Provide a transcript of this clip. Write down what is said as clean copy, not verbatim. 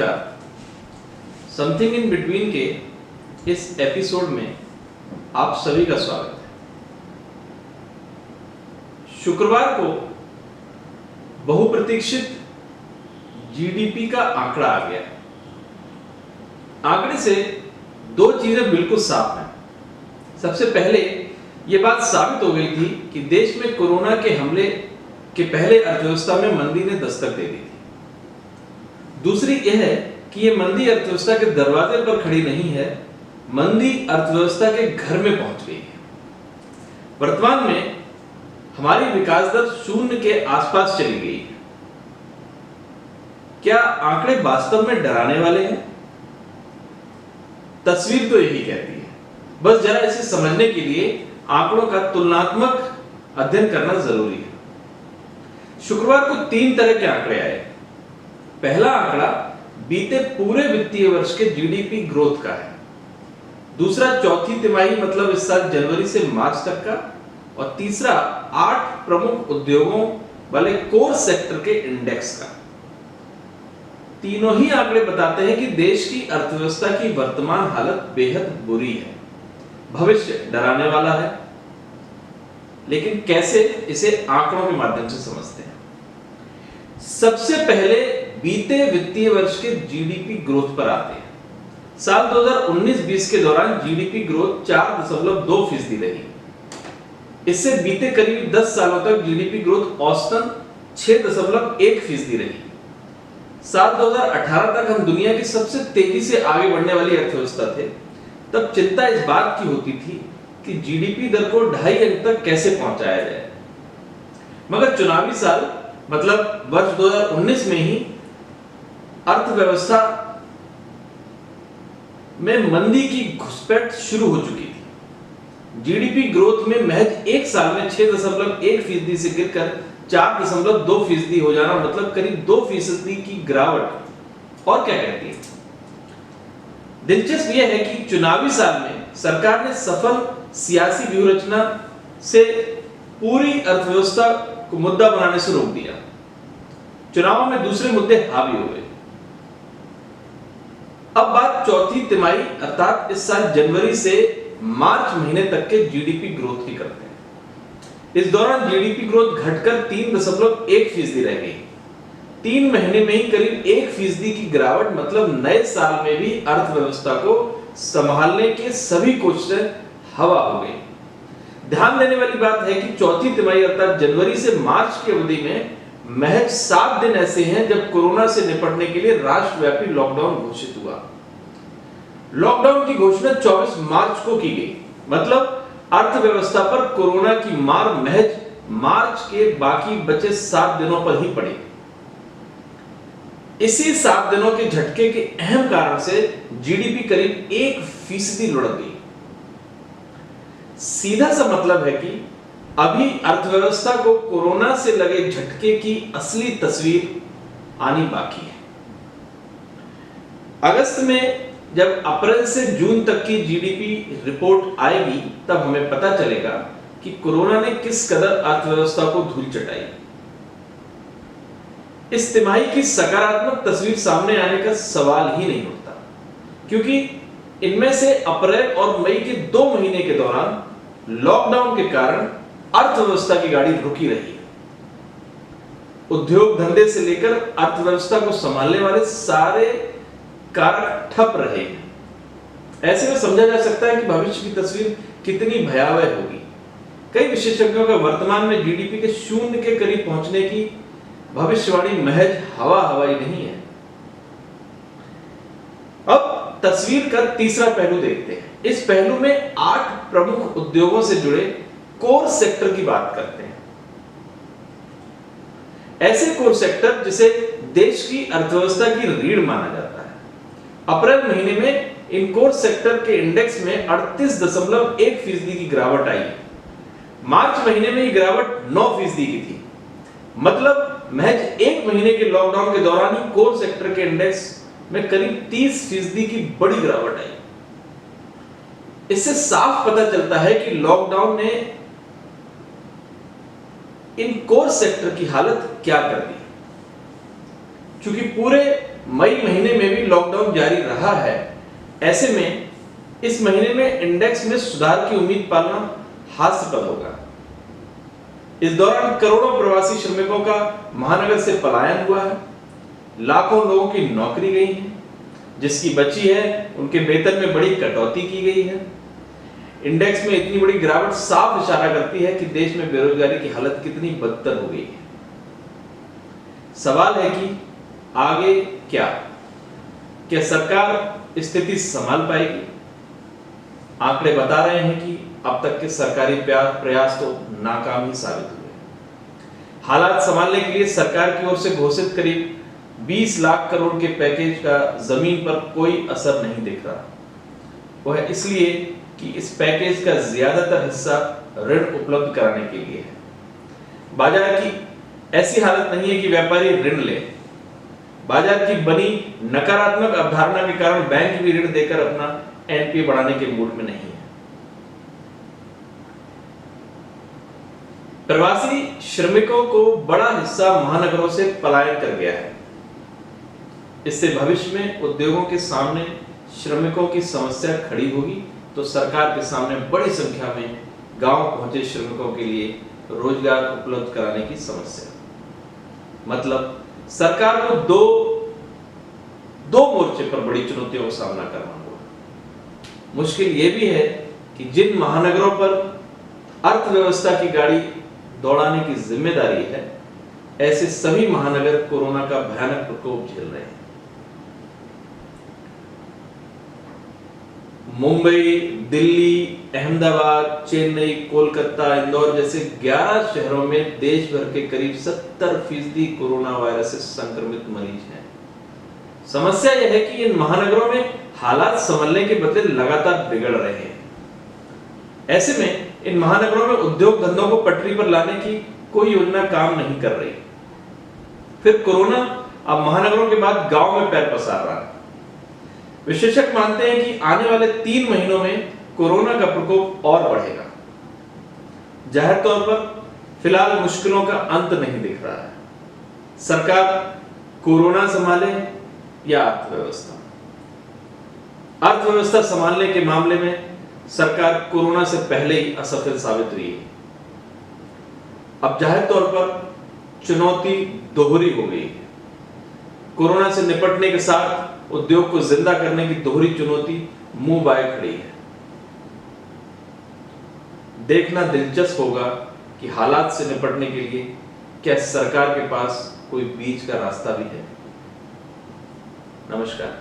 नमस्कार। Something in between के इस एपिसोड में आप सभी का स्वागत है। शुक्रवार को बहुप्रतीक्षित जीडीपी का आंकड़ा आ गया। आंकड़े से दो चीजें बिल्कुल साफ हैं। सबसे पहले यह बात साबित हो गई थी कि देश में कोरोना के हमले के पहले अर्थव्यवस्था में मंदी ने दस्तक दे दी थी। दूसरी यह है कि यह मंदी अर्थव्यवस्था के दरवाजे पर खड़ी नहीं है, मंदी अर्थव्यवस्था के घर में पहुंच गई है। वर्तमान में हमारी विकास दर शून्य के आसपास चली गई है। क्या आंकड़े वास्तव में डराने वाले हैं? तस्वीर तो यही कहती है। बस जरा इसे समझने के लिए आंकड़ों का तुलनात्मक अध्ययन करना जरूरी है। शुक्रवार को 3 तरह के आंकड़े आए। पहला आंकड़ा बीते पूरे वित्तीय वर्ष के जीडीपी ग्रोथ का है। दूसरा चौथी तिमाही मतलब इस साल जनवरी से मार्च तक का, और तीसरा 8 प्रमुख उद्योगों वाले कोर सेक्टर के इंडेक्स का। तीनों ही आंकड़े बताते हैं कि देश की अर्थव्यवस्था की वर्तमान हालत बेहद बुरी है। भविष्य डराने वाला है। लेकिन कैसे, इसे आंकड़ों के माध्यम से समझते हैं। सबसे पहले बीते वित्तीय वर्ष के जीडीपी ग्रोथ पर आते हैं। साल 2019-20 के दौरान जीडीपी ग्रोथ 4.2% रही। इससे बीते करीब 10 सालों तक जीडीपी ग्रोथ औसतन 6.1% रही। साल 2018 तक हम दुनिया की सबसे तेजी से आगे बढ़ने वाली अर्थव्यवस्था थे। तब चिंता इस बात की होती थी कि जीडीपी दर को 2.5 अंक तक कैसे पहुंचाया जाए। मगर चुनावी साल मतलब वर्ष 2019 में ही अर्थव्यवस्था में मंदी की घुसपैठ शुरू हो चुकी थी। जीडीपी ग्रोथ में महज एक साल में 6.1% से गिरकर 4.2% हो जाना मतलब करीब 2% की गिरावट। और क्या कहती है? दिलचस्प यह है कि चुनावी साल में सरकार ने सफल सियासी व्यूहरचना से पूरी अर्थव्यवस्था को मुद्दा बनाने से रोक दिया। चुनावों में दूसरे मुद्दे हावी हो गए। अब बात चौथी तिमाही अर्थात इस साल जनवरी से मार्च महीने तक के जीडीपी ग्रोथ की करते हैं। इस दौरान जीडीपी ग्रोथ घटकर 3.1% रह गई। 3 महीने में ही करीब 1% की गिरावट मतलब नए साल में भी अर्थव्यवस्था को संभालने के सभी कोशिशें हवा हो गई। ध्यान देने वाली बात है कि चौथी तिमाही अर्थात जनवरी से मार्च की अवधि में महज 7 दिन ऐसे हैं जब कोरोना से निपटने के लिए राष्ट्रव्यापी लॉकडाउन घोषित हुआ। लॉकडाउन की घोषणा 24 मार्च को की गई। मतलब अर्थव्यवस्था पर कोरोना की मार महज मार्च के बाकी बचे 7 दिनों पर ही पड़ी। इसी 7 दिनों के झटके के अहम कारण से जीडीपी करीब 1% लुढ़क गई। सीधा सा मतलब है कि अभी अर्थव्यवस्था को कोरोना से लगे झटके की असली तस्वीर आनी बाकी है। अगस्त में जब अप्रैल से जून तक की जीडीपी रिपोर्ट आएगी तब हमें पता चलेगा कि कोरोना ने किस कदर अर्थव्यवस्था को धूल चटाई। इस तिमाही की सकारात्मक तस्वीर सामने आने का सवाल ही नहीं उठता, क्योंकि इनमें से अप्रैल और मई के 2 महीने के दौरान लॉकडाउन के कारण अर्थव्यवस्था की गाड़ी रुकी रही है। उद्योग धंधे से लेकर अर्थव्यवस्था को संभालने वाले सारे कारक ठप रहे हैं। ऐसे में समझा जा सकता है कि भविष्य की तस्वीर कितनी भयावह होगी। कई विशेषज्ञों का वर्तमान में जीडीपी के शून्य के करीब पहुंचने की भविष्यवाणी महज हवाई नहीं है। अब तस्वीर का तीसरा पहलू देखते हैं। इस पहलू में 8 प्रमुख उद्योगों से जुड़े कोर सेक्टर की बात करते हैं। ऐसे कोर सेक्टर जिसे देश की अर्थव्यवस्था की रीढ़ माना जाता है। अप्रैल महीने में इन कोर सेक्टर के इंडेक्स में 38.1% की गिरावट आई है। मार्च महीने में ये गिरावट 9% की थी। मतलब महज 1 महीने के लॉकडाउन के दौरान ही कोर सेक्टर के इंडेक्स में करीब 30% की बड़ी गिरावट आई। इससे साफ पता चलता है कि लॉकडाउन ने इन कोर सेक्टर की हालत क्या कर दी। क्योंकि पूरे मई महीने में भी लॉकडाउन जारी रहा है। ऐसे में इस महीने में इंडेक्स में सुधार की उम्मीद पालना हास्यास्पद होगा। इस दौरान करोड़ों प्रवासी श्रमिकों का महानगर से पलायन हुआ है, लाखों लोगों की नौकरी गई है, जिसकी बची है उनके वेतन में बड़ी कटौती की गई है। इंडेक्स में इतनी बड़ी गिरावट साफ इशारा करती है कि देश में बेरोजगारी की हालत कितनी बदतर हो गई है। सवाल है कि आगे क्या सरकार स्थिति संभाल पाएगी? आंकड़े बता रहे हैं कि अब तक के सरकारी प्रयास तो नाकाम ही साबित हुए। हालात संभालने के लिए सरकार की ओर से घोषित करीब 20 लाख करोड़ के पैकेज का जमीन पर कोई असर नहीं दिख रहा। वह इसलिए कि इस पैकेज का ज्यादातर हिस्सा ऋण उपलब्ध कराने के लिए है। बाजार की ऐसी हालत नहीं है कि व्यापारी ऋण ले। बाजार की बनी नकारात्मक अवधारणा के कारण बैंक भी ऋण देकर अपना एनपीए बढ़ाने के मूड में नहीं है। प्रवासी श्रमिकों को बड़ा हिस्सा महानगरों से पलायन कर गया है। इससे भविष्य में उद्योगों के सामने श्रमिकों की समस्या खड़ी होगी, तो सरकार के सामने बड़ी संख्या में गांव पहुंचे श्रमिकों के लिए रोजगार उपलब्ध कराने की समस्या। मतलब सरकार को दो मोर्चे पर बड़ी चुनौतियों का सामना करना होगा। मुश्किल यह भी है कि जिन महानगरों पर अर्थव्यवस्था की गाड़ी दौड़ाने की जिम्मेदारी है, ऐसे सभी महानगर कोरोना का भयानक प्रकोप झेल रहे हैं। मुंबई, दिल्ली, अहमदाबाद, चेन्नई, कोलकाता, इंदौर जैसे 11 शहरों में देश भर के करीब 70% कोरोना वायरस से संक्रमित मरीज हैं। समस्या यह है कि इन महानगरों में हालात संभलने के बदले लगातार बिगड़ रहे हैं। ऐसे में इन महानगरों में उद्योग धंधों को पटरी पर लाने की कोई योजना काम नहीं कर रही। फिर कोरोना अब महानगरों के बाद गांव में पैर पसार रहा है। विशेषज्ञ मानते हैं कि आने वाले 3 महीनों में कोरोना का प्रकोप और बढ़ेगा। जाहिर तौर पर फिलहाल मुश्किलों का अंत नहीं दिख रहा है। सरकार कोरोना संभाले या अर्थव्यवस्था? अर्थव्यवस्था संभालने के मामले में सरकार कोरोना से पहले ही असफल साबित रही है। अब जाहिर तौर पर चुनौती दोहरी हो गई है। कोरोना से निपटने के साथ उद्योग को जिंदा करने की दोहरी चुनौती मुंह बाए खड़ी है। देखना दिलचस्प होगा कि हालात से निपटने के लिए क्या सरकार के पास कोई बीच का रास्ता भी है। नमस्कार।